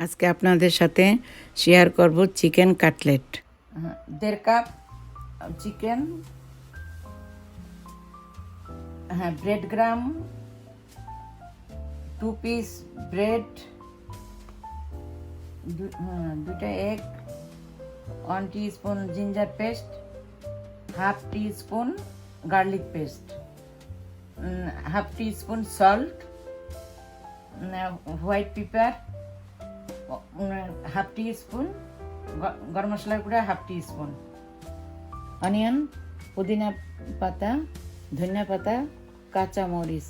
আজকে আপনাদের সাথে শেয়ার করব chicken cutlet. 1.5 cup chicken, bread crumb, 2 piece bread, 2টা egg, 1 teaspoon ginger paste, half teaspoon garlic paste, half teaspoon salt, white pepper, half teaspoon গরম মশলার গুঁড়া, হাফ টিস্পুন অনিয়ন, পুদিনা পাতা, ধনিয়া পাতা, কাঁচা মরিচ।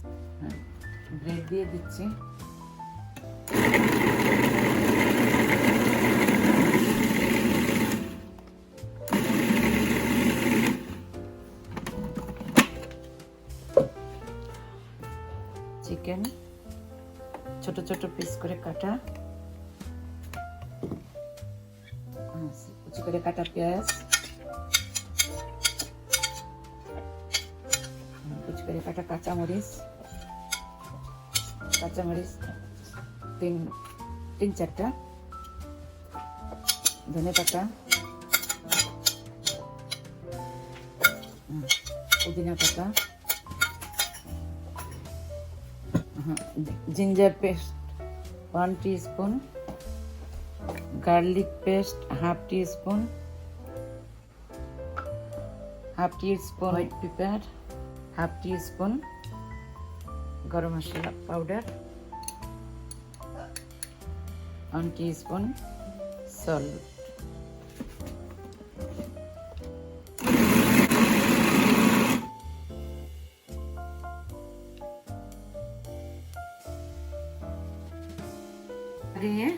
ব্রেড দিয়ে দিচ্ছি। চিকেন ছোট ছোট পিস করে কাটা, কুচি করে কাটা পেঁয়াজ, কুচি করে কাটা কাঁচামরিচ, তিন চারটা, ধনে পাতা, পুদিনা পাতা, ginger paste 1 teaspoon, garlic paste half teaspoon, white pepper, half teaspoon garam masala powder, 1 teaspoon salt. দিয়ে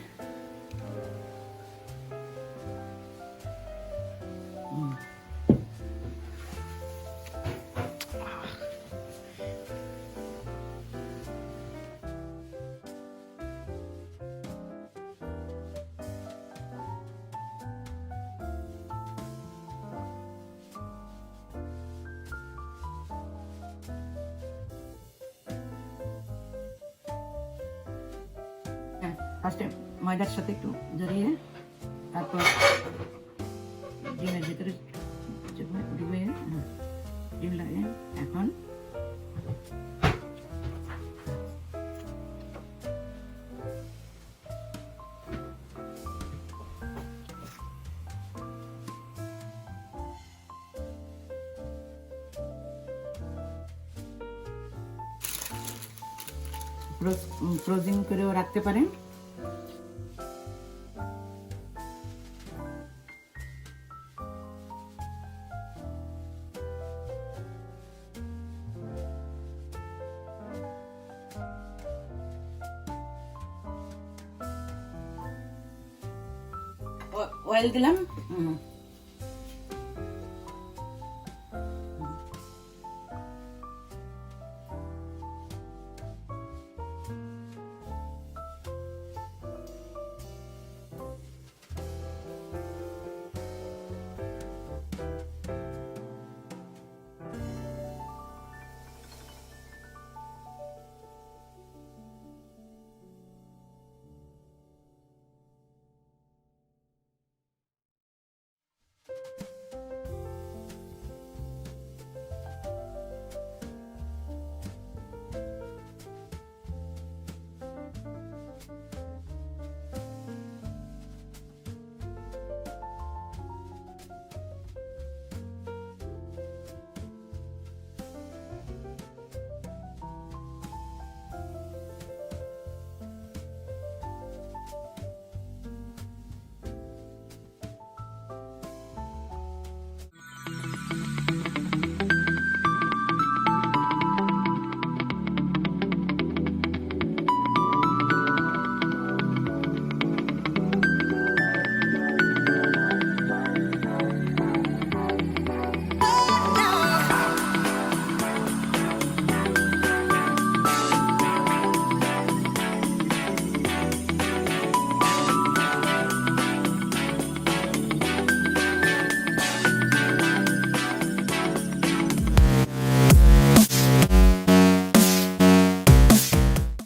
ফার্স্টে ময়দার সাথে একটু জড়িয়ে তারপর ডিমের ভিতরে ডুবিয়ে ডিম লাগে। এখন ফ্রোজিং করেও রাখতে পারেন। অয়েল দিলাম,